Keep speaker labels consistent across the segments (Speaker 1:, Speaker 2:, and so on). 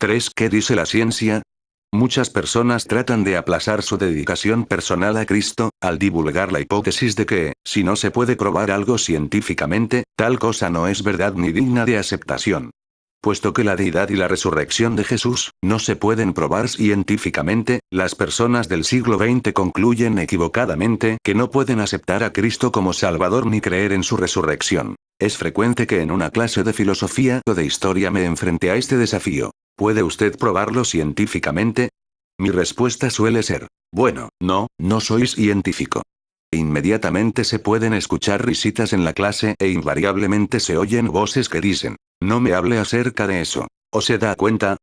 Speaker 1: 3. ¿Qué dice la ciencia? Muchas personas tratan de aplazar su dedicación personal a Cristo, al divulgar la hipótesis de que, si no se puede probar algo científicamente, tal cosa no es verdad ni digna de aceptación. Puesto que la deidad y la resurrección de Jesús no se pueden probar científicamente, las personas del siglo XX concluyen equivocadamente que no pueden aceptar a Cristo como Salvador ni creer en su resurrección. Es frecuente que en una clase de filosofía o de historia me enfrente a este desafío. ¿Puede usted probarlo científicamente? Mi respuesta suele ser, bueno, no soy científico. Inmediatamente se pueden escuchar risitas en la clase e invariablemente se oyen voces que dicen, no me hable acerca de eso. ¿O se da cuenta?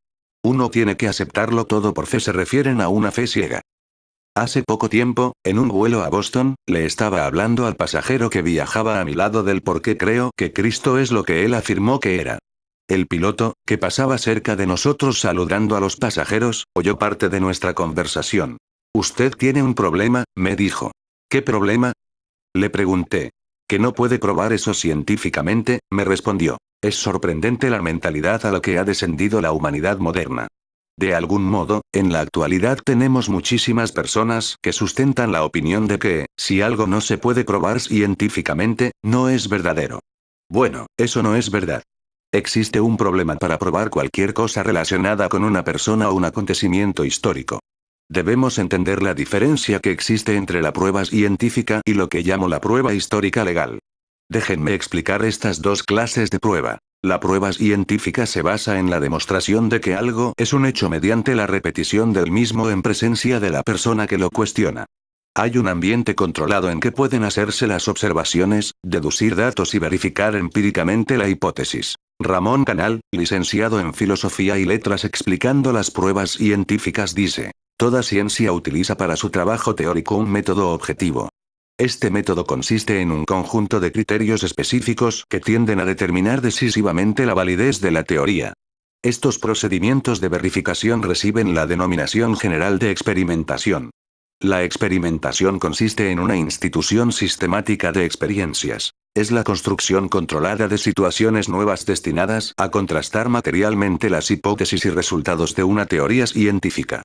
Speaker 1: Uno tiene que aceptarlo todo por fe, se refieren a una fe ciega. Hace poco tiempo, en un vuelo a Boston, le estaba hablando al pasajero que viajaba a mi lado del por qué creo que Cristo es lo que él afirmó que era. El piloto, que pasaba cerca de nosotros saludando a los pasajeros, oyó parte de nuestra conversación. Usted tiene un problema, me dijo. ¿Qué problema? Le pregunté. Que no puede probar eso científicamente, me respondió. Es sorprendente la mentalidad a la que ha descendido la humanidad moderna. De algún modo, en la actualidad tenemos muchísimas personas que sustentan la opinión de que, si algo no se puede probar científicamente, no es verdadero. Bueno, eso no es verdad. Existe un problema para probar cualquier cosa relacionada con una persona o un acontecimiento histórico. Debemos entender la diferencia que existe entre la prueba científica y lo que llamo la prueba histórica legal. Déjenme explicar estas dos clases de prueba. La prueba científica se basa en la demostración de que algo es un hecho mediante la repetición del mismo en presencia de la persona que lo cuestiona. Hay un ambiente controlado en que pueden hacerse las observaciones, deducir datos y verificar empíricamente la hipótesis. Ramón Canal, licenciado en Filosofía y Letras explicando las pruebas científicas dice, toda ciencia utiliza para su trabajo teórico un método objetivo. Este método consiste en un conjunto de criterios específicos que tienden a determinar decisivamente la validez de la teoría. Estos procedimientos de verificación reciben la denominación general de experimentación. La experimentación consiste en una institución sistemática de experiencias. Es la construcción controlada de situaciones nuevas destinadas a contrastar materialmente las hipótesis y resultados de una teoría científica.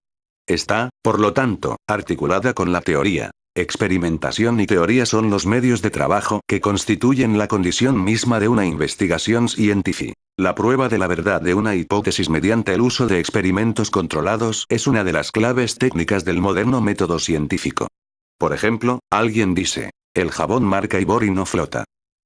Speaker 1: Está, por lo tanto, articulada con la teoría. Experimentación y teoría son los medios de trabajo que constituyen la condición misma de una investigación científica. La prueba de la verdad de una hipótesis mediante el uso de experimentos controlados es una de las claves técnicas del moderno método científico. Por ejemplo, alguien dice, el jabón marca Ivor y no flota.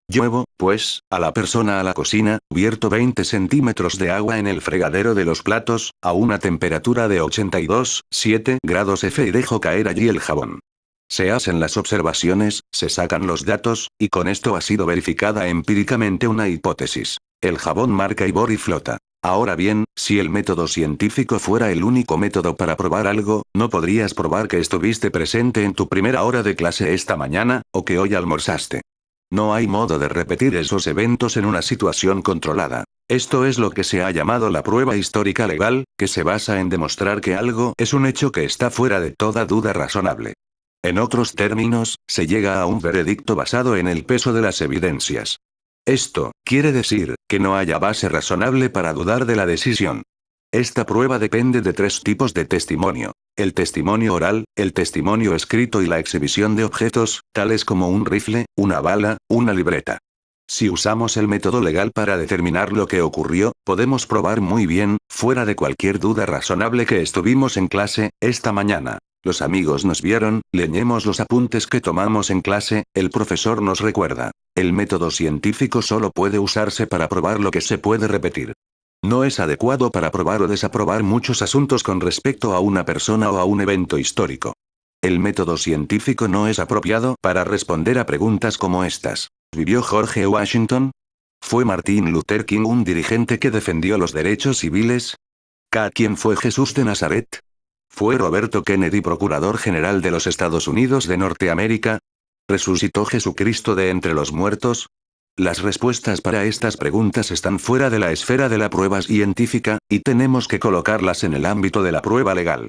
Speaker 1: Llevo, pues, a la persona a la cocina, vierto 20 centímetros de agua en el fregadero de los platos, a una temperatura de 82,7 grados F y dejo caer allí el jabón. Se hacen las observaciones, se sacan los datos, y con esto ha sido verificada empíricamente una hipótesis. El jabón marca Ivor y flota. Ahora bien, si el método científico fuera el único método para probar algo, no podrías probar que estuviste presente en tu primera hora de clase esta mañana, o que hoy almorzaste. No hay modo de repetir esos eventos en una situación controlada. Esto es lo que se ha llamado la prueba histórica legal, que se basa en demostrar que algo es un hecho que está fuera de toda duda razonable. En otros términos, se llega a un veredicto basado en el peso de las evidencias. Esto quiere decir que no haya base razonable para dudar de la decisión. Esta prueba depende de tres tipos de testimonio: el testimonio oral, el testimonio escrito y la exhibición de objetos, tales como un rifle, una bala, una libreta. Si usamos el método legal para determinar lo que ocurrió, podemos probar muy bien, fuera de cualquier duda razonable, que estuvimos en clase esta mañana. Los amigos nos vieron, leemos los apuntes que tomamos en clase, el profesor nos recuerda. El método científico solo puede usarse para probar lo que se puede repetir. No es adecuado para probar o desaprobar muchos asuntos con respecto a una persona o a un evento histórico. El método científico no es apropiado para responder a preguntas como estas. ¿Vivió George Washington? ¿Fue Martin Luther King un dirigente que defendió los derechos civiles? ¿Quién fue Jesús de Nazaret? ¿Fue Roberto Kennedy procurador general de los Estados Unidos de Norteamérica? ¿Resucitó Jesucristo de entre los muertos? Las respuestas para estas preguntas están fuera de la esfera de la prueba científica, y tenemos que colocarlas en el ámbito de la prueba legal.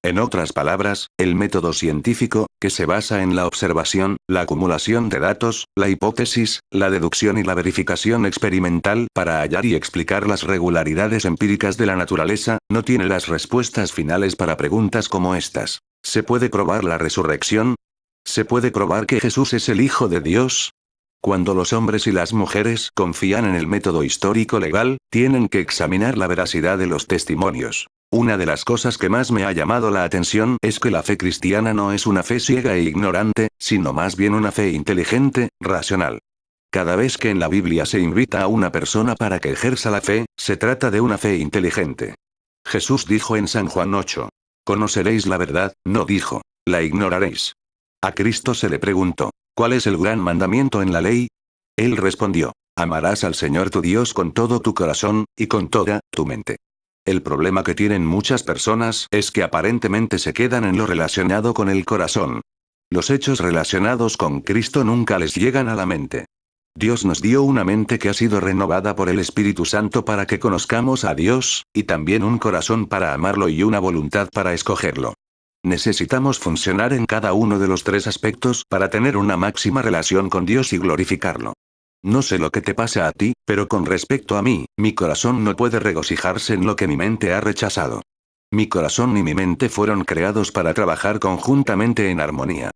Speaker 1: En otras palabras, el método científico, que se basa en la observación, la acumulación de datos, la hipótesis, la deducción y la verificación experimental para hallar y explicar las regularidades empíricas de la naturaleza, no tiene las respuestas finales para preguntas como estas. ¿Se puede probar la resurrección? ¿Se puede probar que Jesús es el Hijo de Dios? Cuando los hombres y las mujeres confían en el método histórico legal, tienen que examinar la veracidad de los testimonios. Una de las cosas que más me ha llamado la atención es que la fe cristiana no es una fe ciega e ignorante, sino más bien una fe inteligente, racional. Cada vez que en la Biblia se invita a una persona para que ejerza la fe, se trata de una fe inteligente. Jesús dijo en San Juan 8. Conoceréis la verdad, no dijo, la ignoraréis. A Cristo se le preguntó, ¿cuál es el gran mandamiento en la ley? Él respondió, amarás al Señor tu Dios con todo tu corazón, y con toda tu mente. El problema que tienen muchas personas es que aparentemente se quedan en lo relacionado con el corazón. Los hechos relacionados con Cristo nunca les llegan a la mente. Dios nos dio una mente que ha sido renovada por el Espíritu Santo para que conozcamos a Dios, y también un corazón para amarlo y una voluntad para escogerlo. Necesitamos funcionar en cada uno de los tres aspectos para tener una máxima relación con Dios y glorificarlo. No sé lo que te pasa a ti, pero con respecto a mí, mi corazón no puede regocijarse en lo que mi mente ha rechazado. Mi corazón y mi mente fueron creados para trabajar conjuntamente en armonía.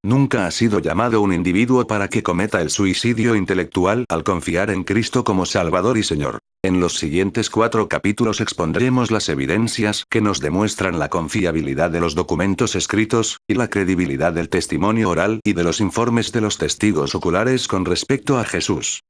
Speaker 1: Nunca ha sido llamado un individuo para que cometa el suicidio intelectual al confiar en Cristo como Salvador y Señor. En los siguientes 4 capítulos expondremos las evidencias que nos demuestran la confiabilidad de los documentos escritos, y la credibilidad del testimonio oral y de los informes de los testigos oculares con respecto a Jesús.